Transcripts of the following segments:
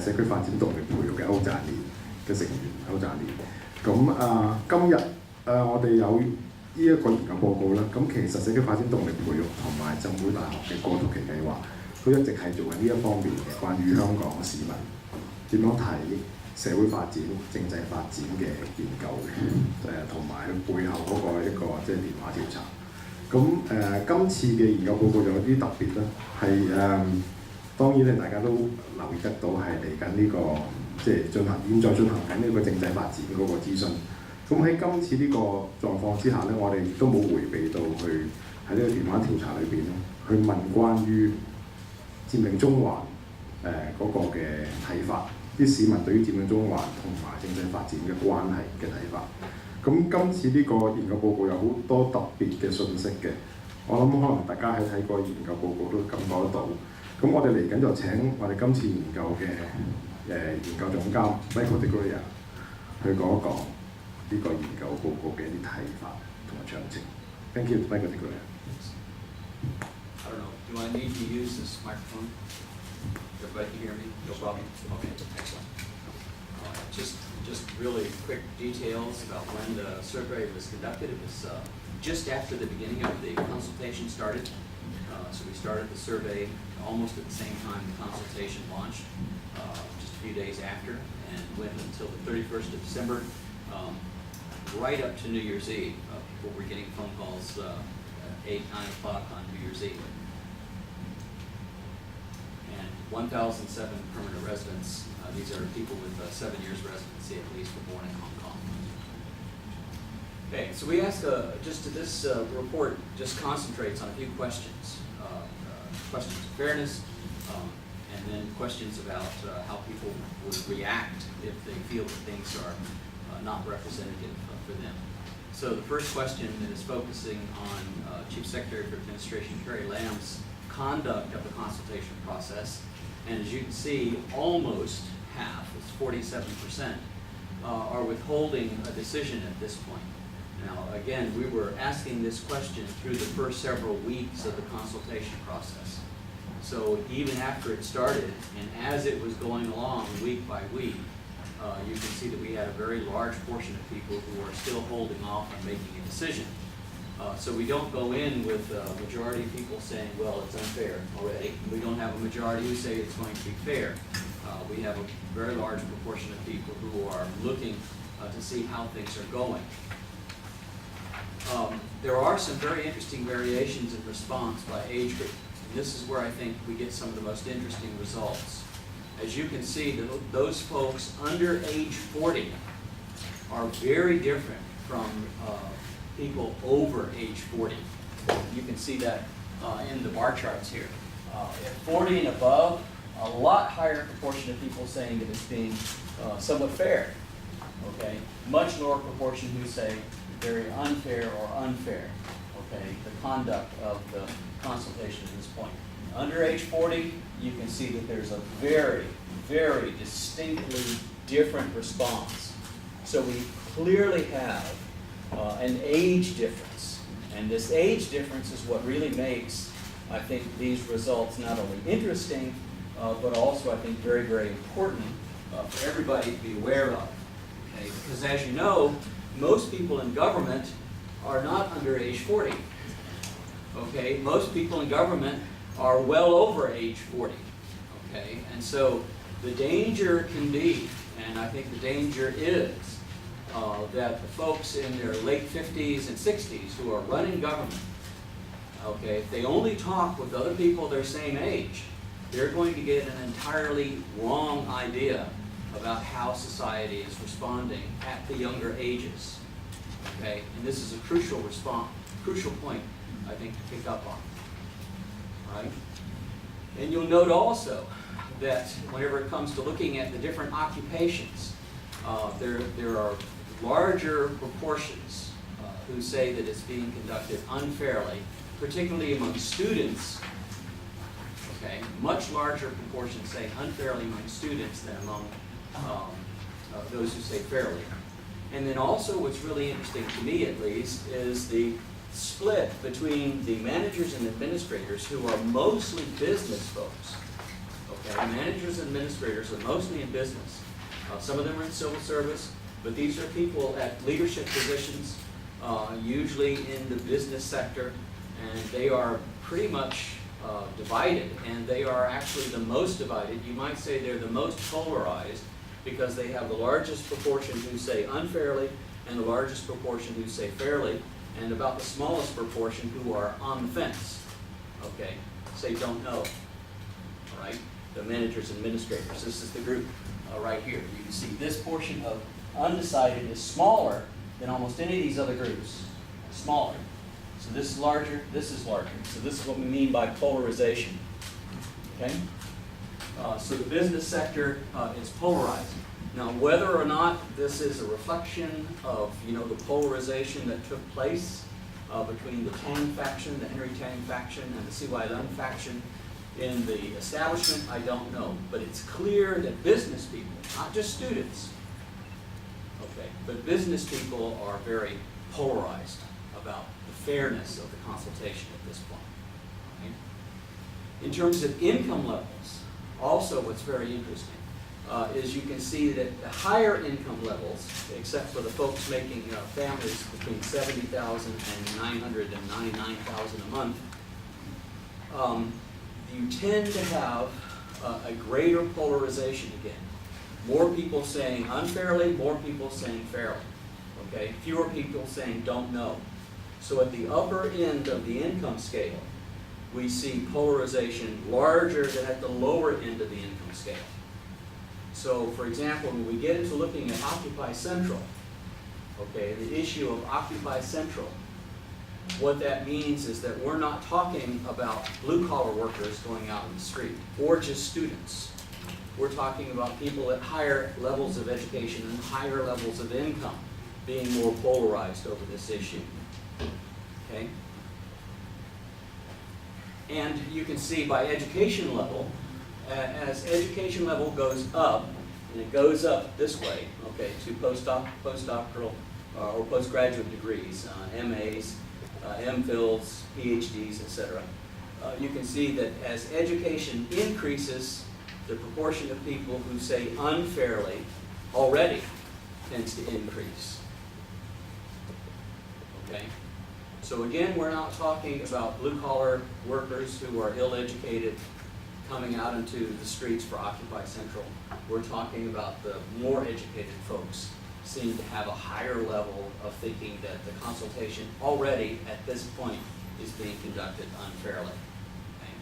社區發展動力培育嘅歐贊聯嘅成員，歐贊聯。今日我哋有呢一個研究報告啦。咁其實社區發展動力培育同埋浸會大學嘅過渡期計劃都一直係做緊呢一方面嘅關於香港市民點樣睇社會發展、政制發展嘅研究嘅，同埋背後嗰個一個即係電話調查。今次嘅研究報告有啲特別啦，係當然咧大家都留意得到係嚟緊呢個即係現在進行緊呢個政制發展嗰個諮詢。咁喺今次呢個狀況之下咧，我哋亦都冇迴避到去喺呢個電話調查裏邊咧，去問關於佔領中環嗰個嘅睇法，啲市民對於佔領中環同埋政制發展嘅關係嘅睇法。咁今次呢個研究報告有好多特別嘅信息嘅，我諗可能大家喺睇過研究報告都感覺得到。咁我哋嚟緊就請我哋今次研究嘅研究總監 DeGolyer 去講一講呢個研究報告嘅一啲睇法同埋詳情。Thank you, DeGolyer. I don't know. Do I need to use this microphone? Everybody can hear me? No problem? Okay, excellent. Just really quick details about when the survey was conducted. It was just after the beginning of the consultation started. So we started the survey almost at the same time the consultation launched, just a few days after, and went until the 31st of December, right up to New Year's Eve. People were getting phone calls 8, 9 o'clock on New Year's Eve. And 1,007 permanent residents. These are people with 7 years residency at least, were born in Hong Kong. Okay, so we asked, this report just concentrates on a few questions. Questions of fairness, and then questions about how people would react if they feel that things are not representative for them. So the first question is focusing on Chief Secretary for Administration Carrie Lam's conduct of the consultation process. And as you can see, almost half, it's 47%, are withholding a decision at this point. Now, again, we were asking this question through the first several weeks of the consultation process. So even after it started, and as it was going along week by week, you can see that we had a very large portion of people who are still holding off on making a decision. So we don't go in with a majority of people saying, well, it's unfair already. We don't have a majority who say it's going to be fair. We have a very large proportion of people who are looking to see how things are going. There are some very interesting variations in response by age group. And this is where I think we get some of the most interesting results. As you can see, those folks under age 40 are very different from people over age 40. You can see that in the bar charts here. At 40 and above, a lot higher proportion of people saying that it's being somewhat fair. Okay, much lower proportion who say very unfair or unfair. Okay, the conduct of the consultation at this point. Under age 40, you can see that there's a very, very distinctly different response. So we clearly have an age difference. And this age difference is what really makes, I think, these results not only interesting, but also, I think, very, very important for everybody to be aware of. Okay? Because as you know, most people in government are not under age 40. Okay? Most people in government are well over age 40. Okay? And so the danger can be, and I think the danger is, that the folks in their late 50s and 60s who are running government, okay, if they only talk with other people their same age, they're going to get an entirely wrong idea about how society is responding at the younger ages. Okay, and this is a crucial point, I think, to pick up on. Right? And you'll note also that whenever it comes to looking at the different occupations, there are larger proportions who say that it's being conducted unfairly, particularly among students. Okay, much larger proportions say unfairly among students than among those who say fairly. And then also what's really interesting to me, at least, is the split between the managers and administrators who are mostly business folks. Okay? Managers and administrators are mostly in business. Some of them are in civil service, but these are people at leadership positions, usually in the business sector, and they are pretty much divided, and they are actually the most divided. You might say they're the most polarized because they have the largest proportion who say unfairly and the largest proportion who say fairly, and about the smallest proportion who are on the fence, okay, say don't know, all right? The managers and administrators, this is the group right here. You can see this portion of undecided is smaller than almost any of these other groups, smaller. So this is larger, this is larger. So this is what we mean by polarization, okay? So the business sector is polarized. Now, whether or not this is a reflection of, the polarization that took place between the Tang faction, the Henry Tang faction, and the C.Y. Leung faction in the establishment, I don't know. But it's clear that business people, not just students, okay, but business people are very polarized about the fairness of the consultation at this point. Right? In terms of income levels, also what's very interesting is you can see that the higher income levels, except for the folks making families between $70,000 and $999,000 a month, you tend to have a greater polarization again. More people saying unfairly, more people saying fairly. Okay, fewer people saying don't know. So at the upper end of the income scale, we see polarization larger than at the lower end of the income scale. So, for example, when we get into looking at Occupy Central, okay, the issue of Occupy Central, what that means is that we're not talking about blue-collar workers going out in the street or just students. We're talking about people at higher levels of education and higher levels of income being more polarized over this issue. Okay? And you can see by education level, as education level goes up, and it goes up this way, okay, to postdoctoral or postgraduate degrees, MAs, MPhils, PhDs, etc. You can see that as education increases, the proportion of people who say unfairly already tends to increase. Okay? So again, we're not talking about blue-collar workers who are ill-educated coming out into the streets for Occupy Central. We're talking about the more educated folks seem to have a higher level of thinking that the consultation already at this point is being conducted unfairly. Okay.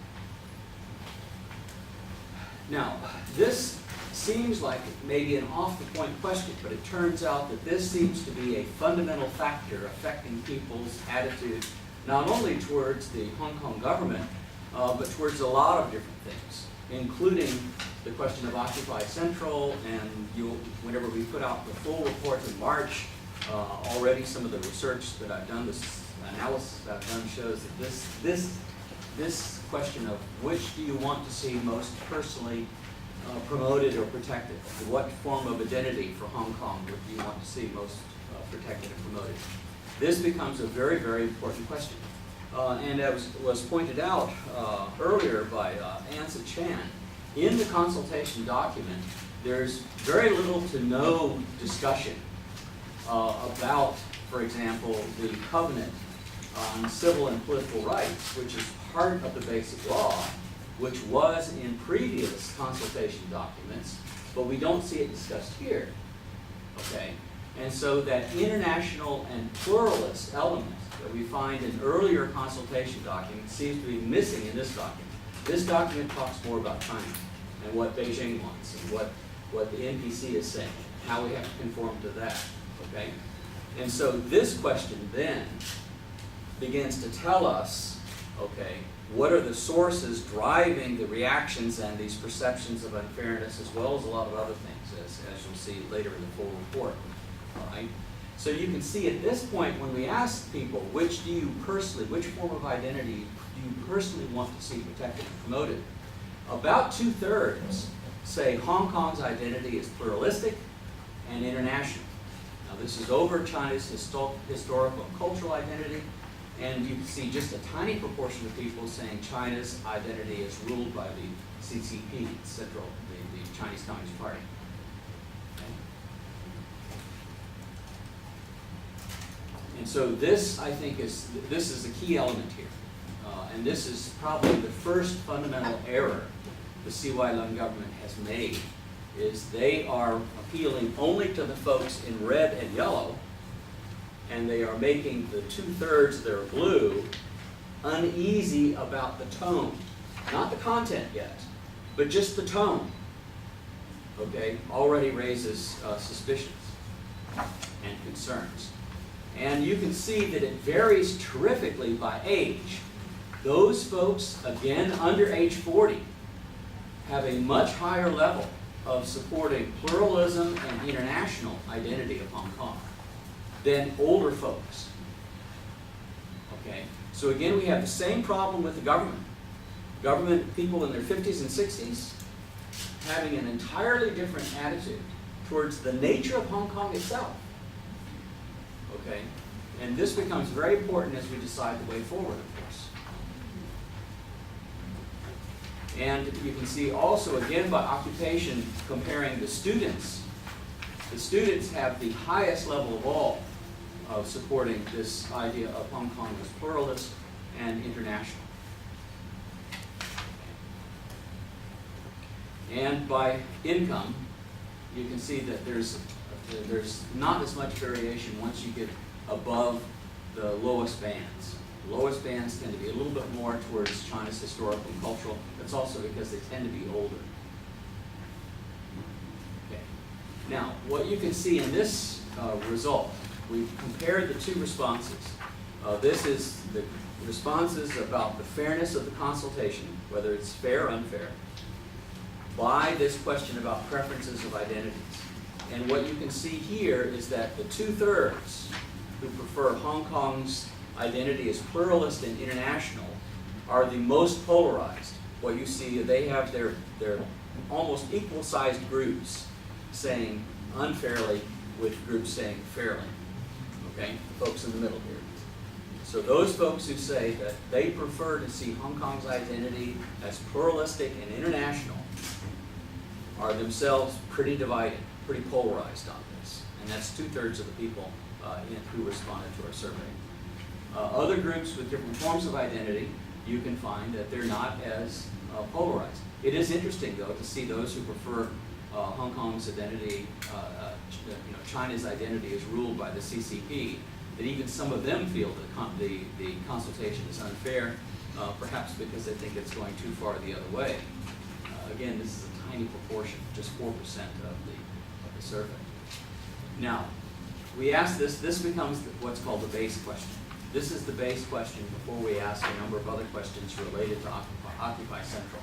Now, this seems like maybe an off-the-point question, but it turns out that this seems to be a fundamental factor affecting people's attitude, not only towards the Hong Kong government, but towards a lot of different things, including the question of Occupy Central, and whenever we put out the full report in March, already some of the research that I've done, this analysis that I've done shows that this question of which do you want to see most personally promoted or protected, what form of identity for Hong Kong would you want to see most protected and promoted? This becomes a very, very important question. And as was pointed out earlier by Ansa Chan, in the consultation document, there's very little to no discussion about, for example, the covenant on civil and political rights, which is part of the basic law, which was in previous consultation documents, but we don't see it discussed here. Okay? And so that international and pluralist element that we find in earlier consultation documents seems to be missing in this document. This document talks more about China and what Beijing wants and what the NPC is saying, how we have to conform to that, okay? And so this question then begins to tell us, okay, what are the sources driving the reactions and these perceptions of unfairness, as well as a lot of other things, as you'll see later in the full report, all right? So you can see at this point when we ask people, which form of identity do you personally want to see protected and promoted? About 2/3 say Hong Kong's identity is pluralistic and international. Now this is over China's historical and cultural identity, And you can see just a tiny proportion of people saying China's identity is ruled by the CCP, the Chinese Communist Party. Okay. And so this, I think, is a key element here. And this is probably the first fundamental error the CY Lam government has made, is they are appealing only to the folks in red and yellow, and they are making the 2/3 that are blue uneasy about the tone. Not the content yet, but just the tone, okay, already raises suspicions and concerns. And you can see that it varies terrifically by age. Those folks, again, under age 40, have a much higher level of supporting pluralism and international identity of Hong Kong than older folks. Okay? So again, we have the same problem with the government. Government people in their 50s and 60s having an entirely different attitude towards the nature of Hong Kong itself. Okay? And this becomes very important as we decide the way forward, of course. And you can see also, again, by occupation, comparing the students. The students have the highest level of all of supporting this idea of Hong Kong as pluralist and international. And by income, you can see that there's not as much variation once you get above the lowest bands. Lowest bands tend to be a little bit more towards China's historical and cultural. That's also because they tend to be older. Okay. Now, what you can see in this result, we've compared the two responses. This is the responses about the fairness of the consultation, whether it's fair or unfair, by this question about preferences of identities. And what you can see here is that the 2/3 who prefer Hong Kong's identity as pluralist and international are the most polarized. What you see, they have their almost equal-sized groups saying unfairly with groups saying fairly. Okay, the folks in the middle here. So those folks who say that they prefer to see Hong Kong's identity as pluralistic and international are themselves pretty divided, pretty polarized on this. And that's 2/3 of the people who responded to our survey. Other groups with different forms of identity, you can find that they're not as polarized. It is interesting, though, to see those who prefer Hong Kong's identity, China's identity is ruled by the CCP, that even some of them feel that the consultation is unfair, perhaps because they think it's going too far the other way. Again, this is a tiny proportion, just 4% of the survey. Now, we ask this becomes what's called the base question. This is the base question before we ask a number of other questions related to Occupy Central.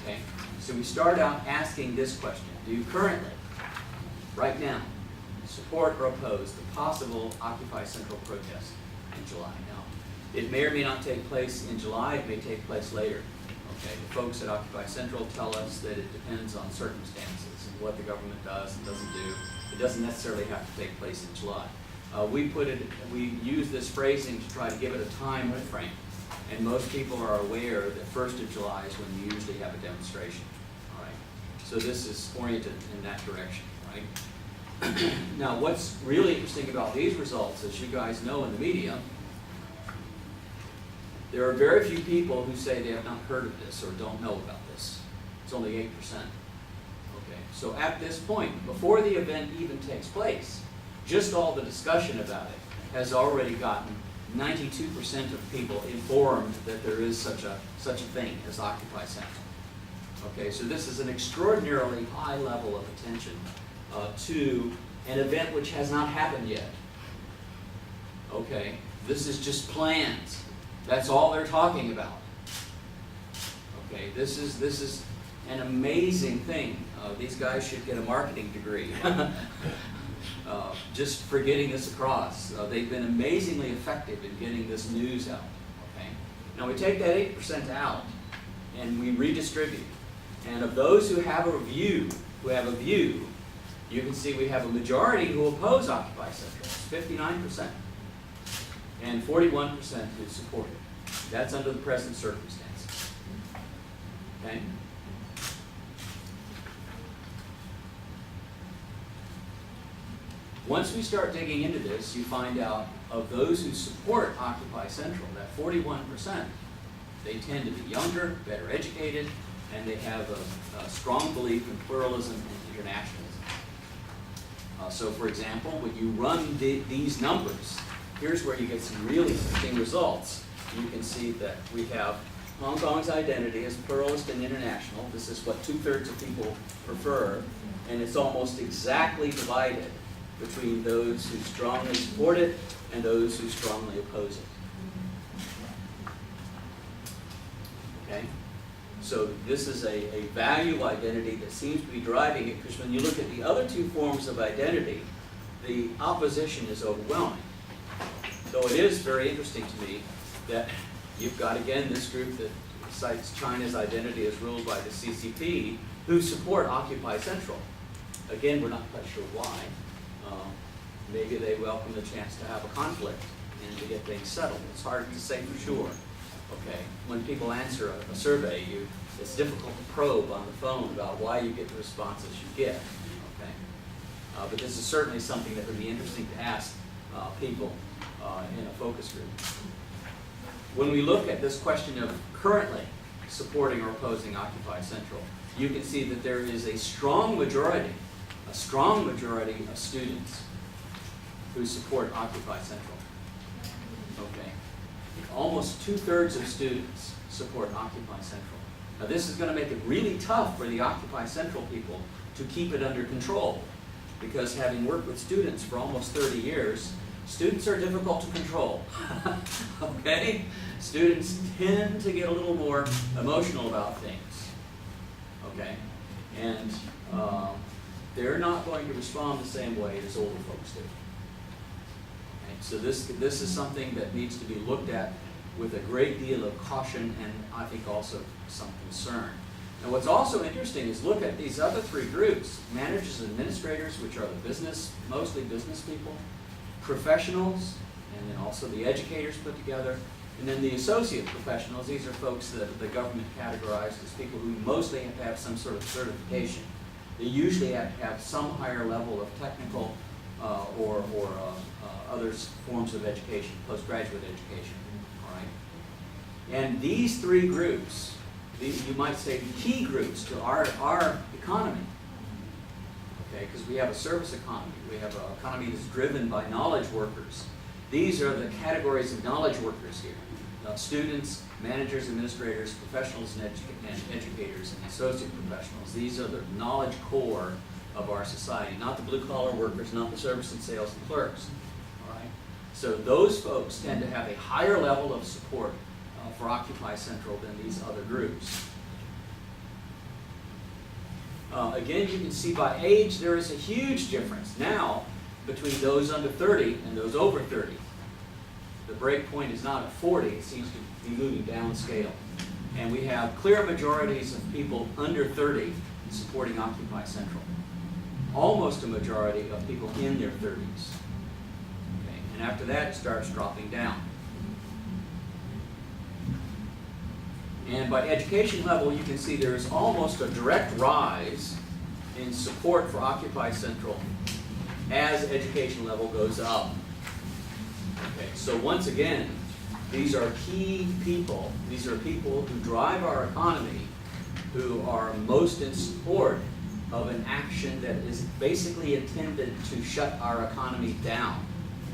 Okay? So we start out asking this question. Do you currently, right now, support or oppose the possible Occupy Central protest in July? Now, it may or may not take place in July. It may take place later. Okay? The folks at Occupy Central tell us that it depends on circumstances and what the government does and doesn't do. It doesn't necessarily have to take place in July. We use this phrasing to try to give it a time frame. And most people are aware that 1st of July is when you usually have a demonstration. All right. So this is oriented in that direction, right? Now, what's really interesting about these results, as you guys know in the media, there are very few people who say they have not heard of this or don't know about this. It's only 8%. Okay. So at this point, before the event even takes place, just all the discussion about it has already gotten 92% of people informed that there is such a thing as Occupy Central. Okay, so this is an extraordinarily high level of attention to an event which has not happened yet. Okay, this is just plans. That's all they're talking about. Okay, this is an amazing thing. These guys should get a marketing degree. Just for getting this across. They've been amazingly effective in getting this news out. Okay? Now we take that 8% out and we redistribute. And of those who have a view, you can see we have a majority who oppose Occupy Central, 59%. and 41% who support it. That's under the present circumstances. Okay? Once we start digging into this, you find out of those who support Occupy Central, that 41%, they tend to be younger, better educated, and they have a strong belief in pluralism and internationalism. So for example, when you run these numbers, here's where you get some really interesting results. You can see that we have Hong Kong's identity as pluralist and international. This is what 2/3 of people prefer, and it's almost exactly divided between those who strongly support it and those who strongly oppose it. Okay? So this is a value identity that seems to be driving it, because when you look at the other two forms of identity, the opposition is overwhelming. So it is very interesting to me that you've got, again, this group that cites China's identity as ruled by the CCP, who support Occupy Central. Again, we're not quite sure why. Maybe they welcome the chance to have a conflict and to get things settled. It's hard to say for sure. Okay, when people answer a survey, it's difficult to probe on the phone about why you get the responses you get. Okay, but this is certainly something that would be interesting to ask people in a focus group. When we look at this question of currently supporting or opposing Occupy Central, you can see that there is a strong majority of students who support Occupy Central. Okay. Almost 2/3 of students support Occupy Central. Now this is going to make it really tough for the Occupy Central people to keep it under control, because having worked with students for almost 30 years, students are difficult to control. Okay? Students tend to get a little more emotional about things. Okay? And they're not going to respond the same way as older folks do. Okay? So this is something that needs to be looked at with a great deal of caution, and I think also some concern. And what's also interesting is look at these other three groups: managers and administrators, which are mostly business people, professionals, and then also the educators put together, and then the associate professionals. These are folks that the government categorized as people who mostly have to have some sort of certification. They usually have to have some higher level of technical or other forms of education, postgraduate education. All right? And these three groups, you might say key groups to our economy, okay, because we have a service economy. We have an economy that's driven by knowledge workers. These are the categories of knowledge workers here. Students, managers, administrators, professionals, and educators, and associate professionals. These are the knowledge core of our society, not the blue-collar workers, not the service and sales and clerks. All right? So those folks tend to have a higher level of support for Occupy Central than these other groups. Again, you can see by age there is a huge difference now between those under 30 and those over 30. The break point is not at 40, it seems to be moving downscale. And we have clear majorities of people under 30 supporting Occupy Central. Almost a majority of people in their 30s. Okay. And after that, it starts dropping down. And by education level, you can see there is almost a direct rise in support for Occupy Central as education level goes up. Okay, so once again, these are key people. These are people who drive our economy, who are most in support of an action that is basically intended to shut our economy down.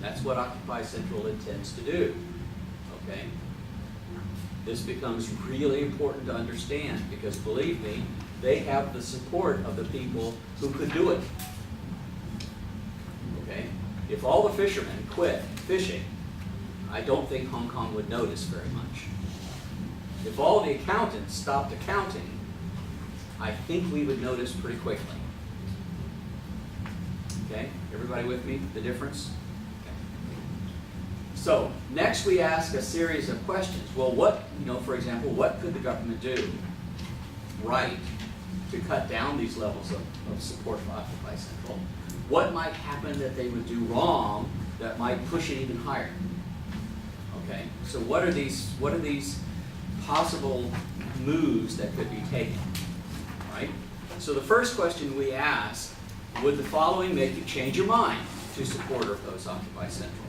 That's what Occupy Central intends to do. Okay? This becomes really important to understand, because believe me, they have the support of the people who could do it. Okay? If all the fishermen quit fishing, I don't think Hong Kong would notice very much. If all the accountants stopped accounting, I think we would notice pretty quickly. Okay? Everybody with me? The difference? So, next we ask a series of questions. Well, for example, what could the government do right to cut down these levels of support for Occupy Central? What might happen that they would do wrong that might push it even higher? Okay, so what are these possible moves that could be taken, right? So the first question we ask, would the following make you change your mind to support or oppose Occupy Central?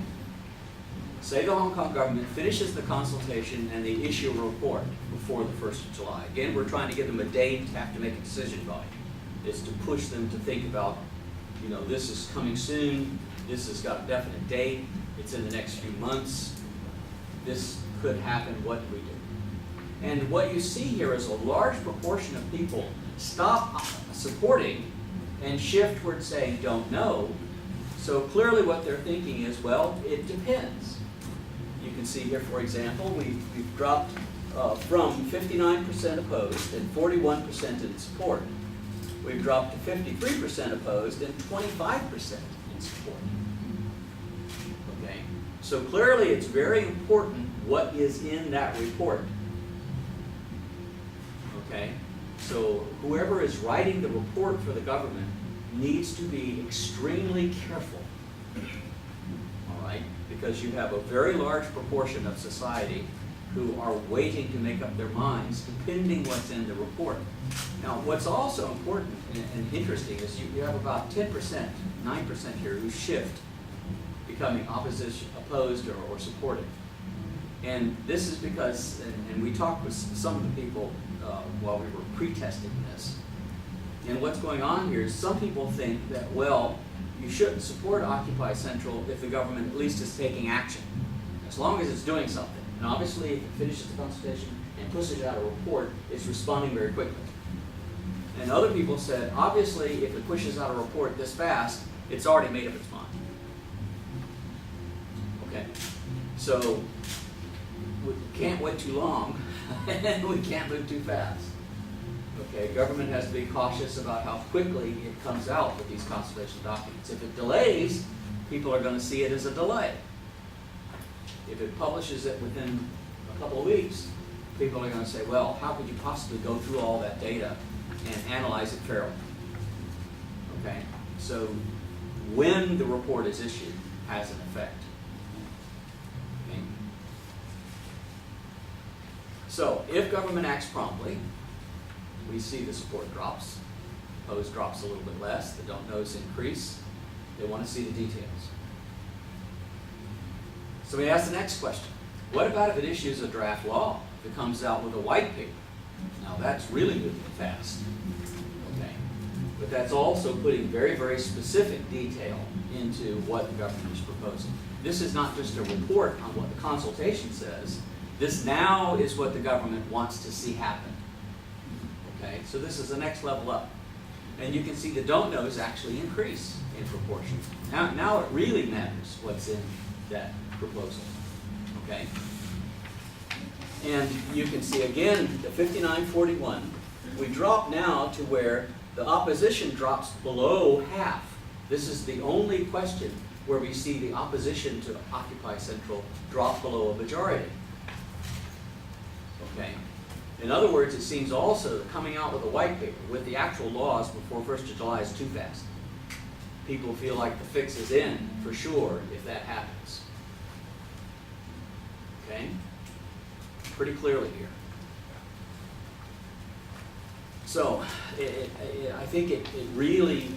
Say the Hong Kong government finishes the consultation and they issue a report before the 1st of July. Again, we're trying to give them a date to have to make a decision by. Is to push them to think about, you know, this is coming soon, this has got a definite date, it's in the next few months, this could happen, what do we do? And what you see here is a large proportion of people stop supporting and shift toward saying don't know. So clearly what they're thinking is, well, it depends. You can see here, for example, we've dropped from 59% opposed and 41% in support. We've dropped to 53% opposed and 25% in support. Okay, so clearly it's very important what is in that report. Okay, so whoever is writing the report for the government needs to be extremely careful. All right, because you have a very large proportion of society who are waiting to make up their minds depending what's in the report. Now, what's also important and interesting is you have about 10%, 9% here who shift, becoming opposition, opposed, or supportive. And this is because, and we talked with some of the people while we were pre-testing this, and what's going on here is some people think that, well, you shouldn't support Occupy Central if the government at least is taking action, as long as it's doing something. And obviously, if it finishes the consultation and pushes out a report, it's responding very quickly. And other people said, obviously, if it pushes out a report this fast, it's already made up its mind. Okay, so we can't wait too long, and we can't move too fast. Okay, government has to be cautious about how quickly it comes out with these consultation documents. If it delays, people are going to see it as a delay. If it publishes it within a couple of weeks, people are going to say, well, how could you possibly go through all that data and analyze it fairly? Okay, so when the report is issued has an effect. Okay. So if government acts promptly, we see the support drops, opposed drops a little bit less, the don't knows increase. They want to see the details. So we ask the next question. What about if it issues a draft law? If it comes out with a white paper? Now that's really moving fast. Okay. But that's also putting very, very specific detail into what the government is proposing. This is not just a report on what the consultation says. This now is what the government wants to see happen. Okay, so this is the next level up. And you can see the don't knows actually increase in proportion. Now it really matters what's in that proposal. Okay? And you can see again the 59-41. We drop now to where the opposition drops below half. This is the only question where we see the opposition to Occupy Central drop below a majority. Okay? In other words, it seems also that coming out with a white paper with the actual laws before 1st of July is too fast. People feel like the fix is in for sure if that happens. Okay? Pretty clearly here. So, I think it really,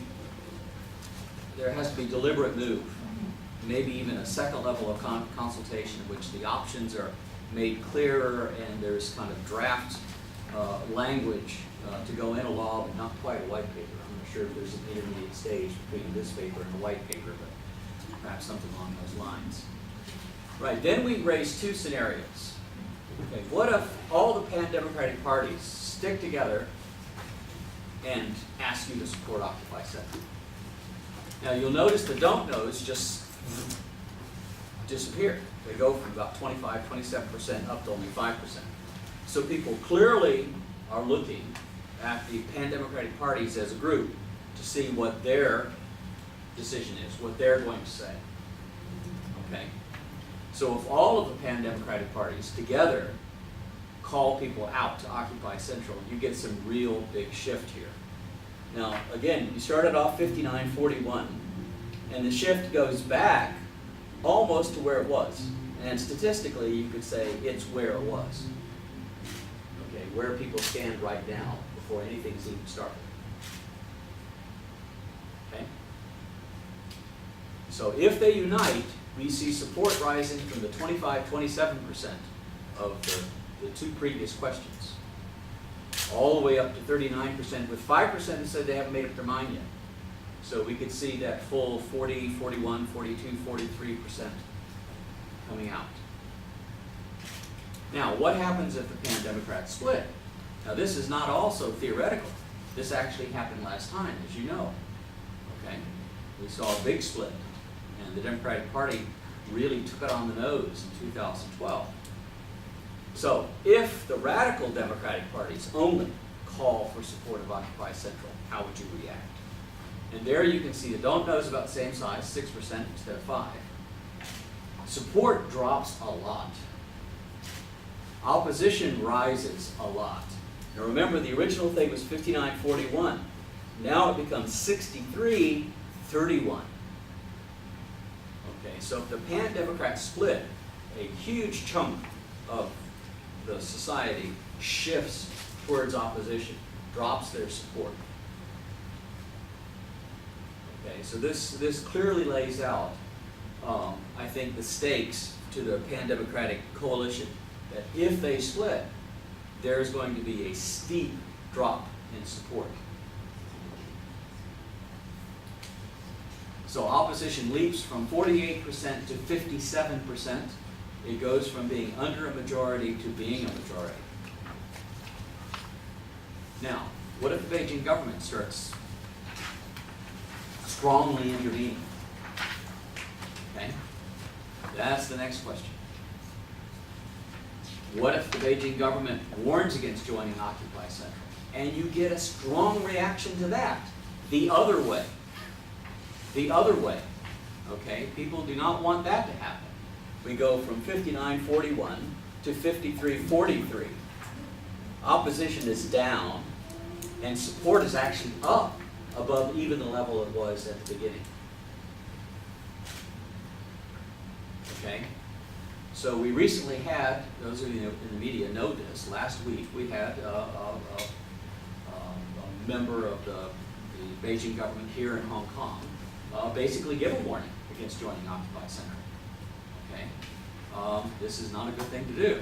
there has to be deliberate move. Maybe even a second level of consultation in which the options are made clearer and there's kind of draft language to go in a law, but not quite a white paper. I'm not sure if there's an intermediate stage between this paper and the white paper, but perhaps something along those lines. Right, then we raise two scenarios. Okay, what if all the pan-democratic parties stick together and ask you to support Occupy Central? Now you'll notice the don't knows just disappear. They go from about 25, 27% up to only 5%. So people clearly are looking at the pan-democratic parties as a group to see what their decision is, what they're going to say. Okay? So if all of the pan-democratic parties together call people out to Occupy Central, you get some real big shift here. Now, again, you started off 59-41, and the shift goes back almost to where it was. And statistically, you could say it's where it was. Okay, where people stand right now before anything's even started. Okay? So if they unite, we see support rising from the 25-27% of the two previous questions, all the way up to 39%, with 5% that said they haven't made up their mind yet. So we could see that full 40, 41, 42, 43% coming out. Now, what happens if the pan-Democrats split? Now, this is not also theoretical. This actually happened last time, as you know. Okay? We saw a big split, and the Democratic Party really took it on the nose in 2012. So, if the radical Democratic parties only call for support of Occupy Central, how would you react? And there you can see the don't knows about the same size, 6% instead of 5%. Support drops a lot. Opposition rises a lot. Now remember, the original thing was 59-41. Now it becomes 63-31. Okay, so if the pan-Democrats split, a huge chunk of the society shifts towards opposition, drops their support. Okay, so this clearly lays out, I think, the stakes to the pan-Democratic coalition, that if they split, there's going to be a steep drop in support. So opposition leaps from 48% to 57%. It goes from being under a majority to being a majority. Now, what if the Beijing government starts strongly intervening? Okay? That's the next question. What if the Beijing government warns against joining Occupy Central, and you get a strong reaction to that the other way? The other way. Okay? People do not want that to happen. We go from 59-41 to 53-43. Opposition is down, and support is actually up above even the level it was at the beginning. Okay? So we recently had, those of you in the media know this, last week we had a member of the Beijing government here in Hong Kong basically give a warning against joining Occupy Central. Okay? This is not a good thing to do,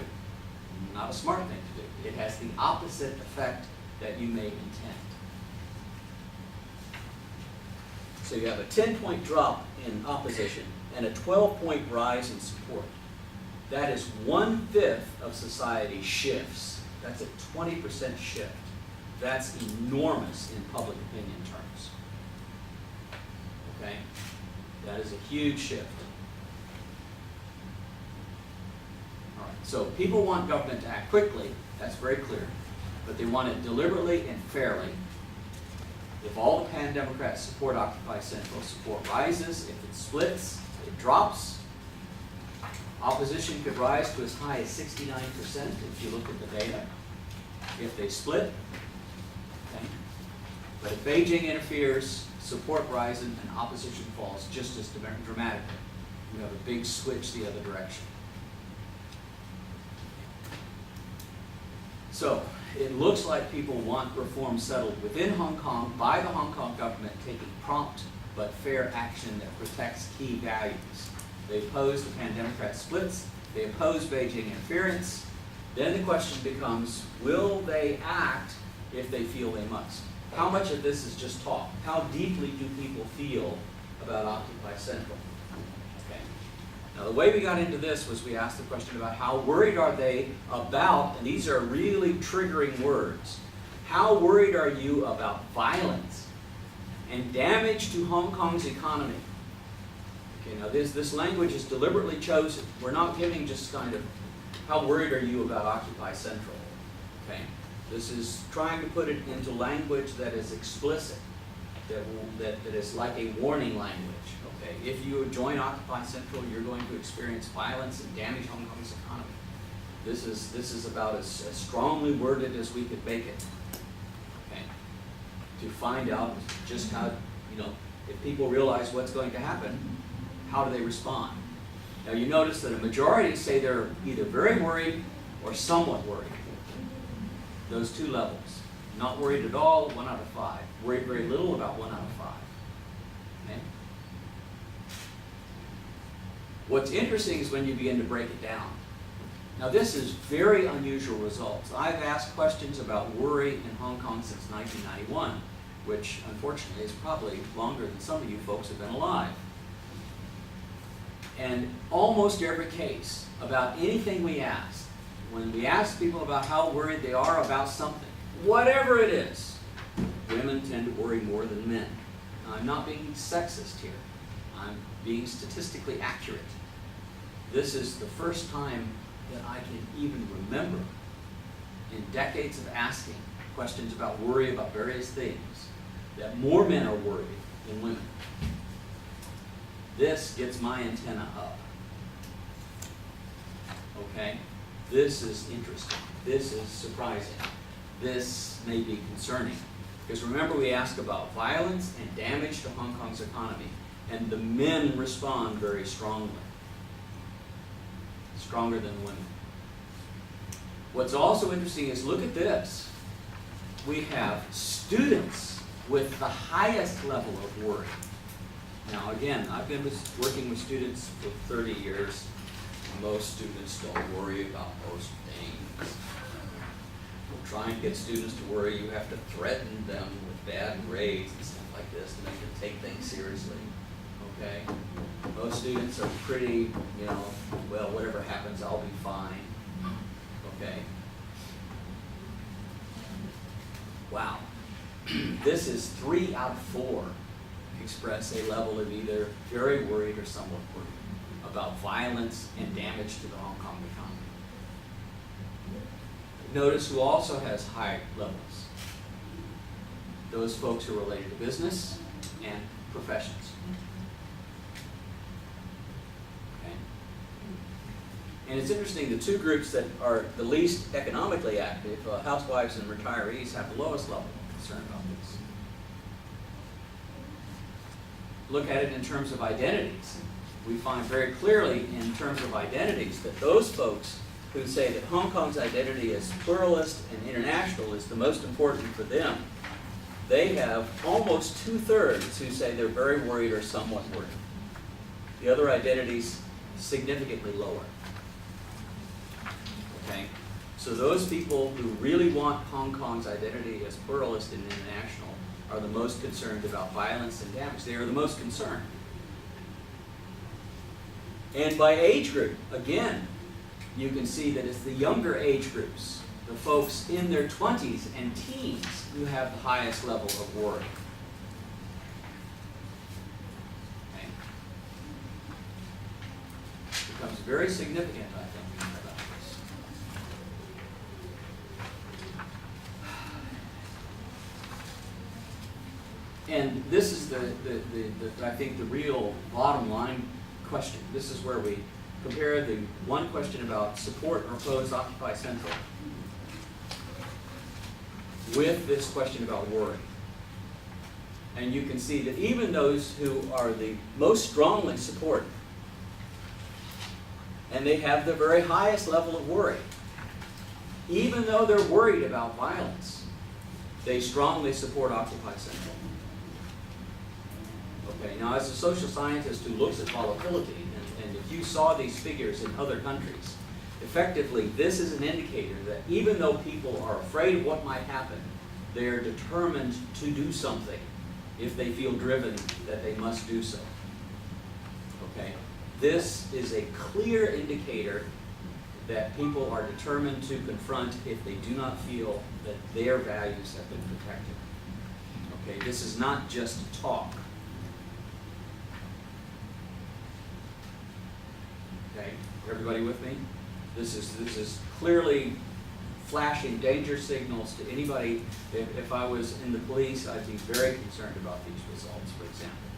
not a smart thing to do. It has the opposite effect that you may intend. So you have a 10-point drop in opposition and a 12-point rise in support. That is 1/5 of society shifts. That's a 20% shift. That's enormous in public opinion terms. Okay? That is a huge shift. All right. So people want government to act quickly. That's very clear. But they want it deliberately and fairly. If all the pan-Democrats support Occupy Central, support rises. If it splits, it drops. Opposition could rise to as high as 69% if you look at the data, if they split. Okay? But if Beijing interferes, support rises and opposition falls just as dramatically. You have a big switch the other direction. So it looks like people want reform settled within Hong Kong by the Hong Kong government taking prompt but fair action that protects key values. They oppose the pan-Democrat splits. They oppose Beijing interference. Then the question becomes, will they act if they feel they must? How much of this is just talk? How deeply do people feel about Occupy Central? Okay. Now, the way we got into this was we asked the question about how worried are they about, and these are really triggering words, how worried are you about violence and damage to Hong Kong's economy? Okay, now this language is deliberately chosen. We're not giving just kind of, how worried are you about Occupy Central? Okay, this is trying to put it into language that is explicit, that is like a warning language. Okay, if you join Occupy Central, you're going to experience violence and damage Hong Kong's economy. This is about as strongly worded as we could make it. Okay, to find out just how, if people realize what's going to happen, how do they respond? Now you notice that a majority say they're either very worried or somewhat worried. Those two levels. Not worried at all, 1 out of 5. Worried very little, about 1 out of 5. Okay? What's interesting is when you begin to break it down. Now this is very unusual results. I've asked questions about worry in Hong Kong since 1991, which unfortunately is probably longer than some of you folks have been alive. And almost every case, about anything we ask, when we ask people about how worried they are about something, whatever it is, women tend to worry more than men. Now, I'm not being sexist here. I'm being statistically accurate. This is the first time that I can even remember in decades of asking questions about worry about various things that more men are worried than women. This gets my antenna up. Okay? This is interesting. This is surprising. This may be concerning. Because remember, we ask about violence and damage to Hong Kong's economy, and the men respond very strongly. Stronger than women. What's also interesting is, look at this. We have students with the highest level of worry. Now again, I've been working with students for 30 years. Most students don't worry about most things. To try and get students to worry, you have to threaten them with bad grades and stuff like this to make them take things seriously. Okay? Most students are pretty, well, whatever happens, I'll be fine. Okay? Wow. This is 3 out of 4 express a level of either very worried or somewhat worried about violence and damage to the Hong Kong economy. Notice who also has high levels. Those folks who are related to business and professions. Okay? And it's interesting, the two groups that are the least economically active, housewives and retirees, have the lowest level of concern about this. Look at it in terms of identities. We find very clearly in terms of identities that those folks who say that Hong Kong's identity as pluralist and international is the most important for them, they have almost 2/3 who say they're very worried or somewhat worried. The other identities significantly lower. Okay? So those people who really want Hong Kong's identity as pluralist and international are the most concerned about violence and damage. They are the most concerned. And by age group, again, you can see that it's the younger age groups, the folks in their 20s and teens, who have the highest level of worry. Okay? It becomes very significant, I think, about this. And this is I think the real bottom line question. This is where we compare the one question about support or oppose Occupy Central with this question about worry. And you can see that even those who are the most strongly support, and they have the very highest level of worry, even though they're worried about violence, they strongly support Occupy Central. Okay, now as a social scientist who looks at volatility, and if you saw these figures in other countries, effectively this is an indicator that even though people are afraid of what might happen, they are determined to do something if they feel driven that they must do so. Okay, this is a clear indicator that people are determined to confront if they do not feel that their values have been protected. Okay, this is not just talk. Okay, everybody with me? This is clearly flashing danger signals to anybody. If I was in the police, I'd be very concerned about these results, for example.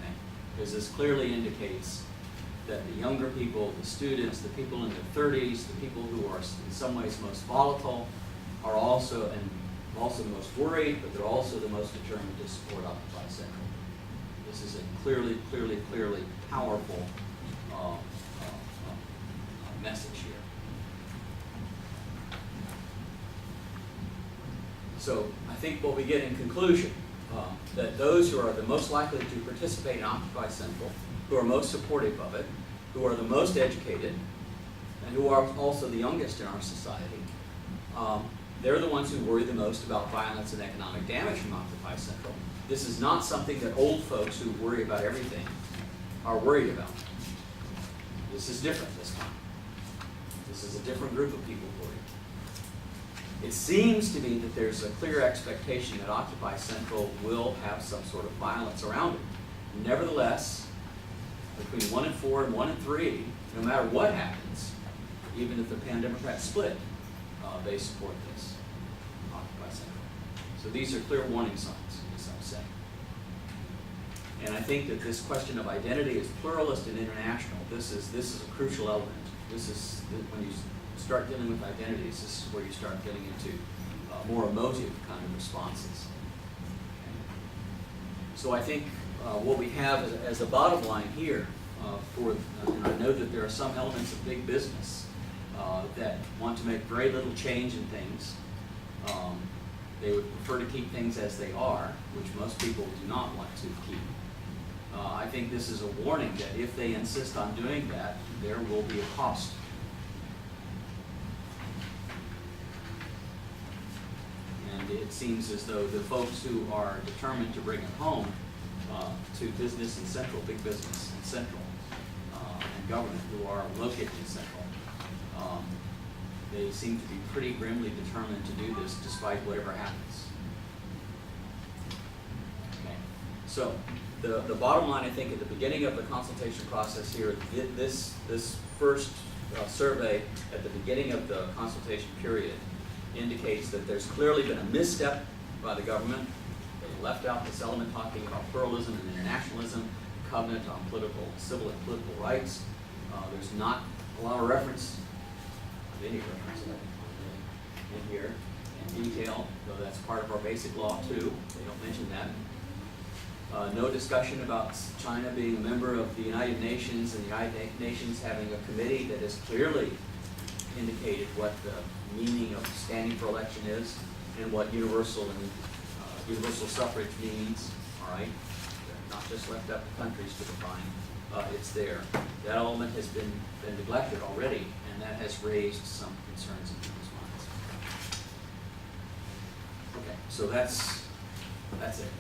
Okay? Because this clearly indicates that the younger people, the students, the people in their 30s, the people who are in some ways most volatile, are also the most worried, but they're also the most determined to support Occupy Central. This is a clearly powerful message here. So I think what we get in conclusion, that those who are the most likely to participate in Occupy Central, who are most supportive of it, who are the most educated, and who are also the youngest in our society, they're the ones who worry the most about violence and economic damage from Occupy Central. This is not something that old folks who worry about everything are worried about. This is different this time. This is a different group of people worried. It seems to me that there's a clear expectation that Occupy Central will have some sort of violence around it. Nevertheless, between 1 and 4 and 1 and 3, no matter what happens, even if the Pan-Democrats split, they support this, Occupy Central. So these are clear warning signs, as I'm saying. And I think that this question of identity is pluralist and international. This is a crucial element. This is, when you start dealing with identities, this is where you start getting into more emotive kind of responses. So I think what we have as a bottom line here, and I know that there are some elements of big business that want to make very little change in things. They would prefer to keep things as they are, which most people do not want to keep. I think this is a warning that if they insist on doing that, there will be a cost. And it seems as though the folks who are determined to bring it home to business and central, big business and central, and government who are located in central, they seem to be pretty grimly determined to do this despite whatever happens. Okay. So the bottom line, I think, at the beginning of the consultation process here, this first survey at the beginning of the consultation period indicates that there's clearly been a misstep by the government. They left out this element talking about pluralism and internationalism, covenant on civil and political rights. There's not a lot of reference, any reference in here in detail, though that's part of our basic law too. They don't mention that. No discussion about China being a member of the United Nations and the United Nations having a committee that has clearly indicated what the meaning of standing for election is and what universal suffrage means. All right, they're not just left up to countries to define. It's there. That element has been neglected already, and that has raised some concerns in people's minds. Okay, so that's it.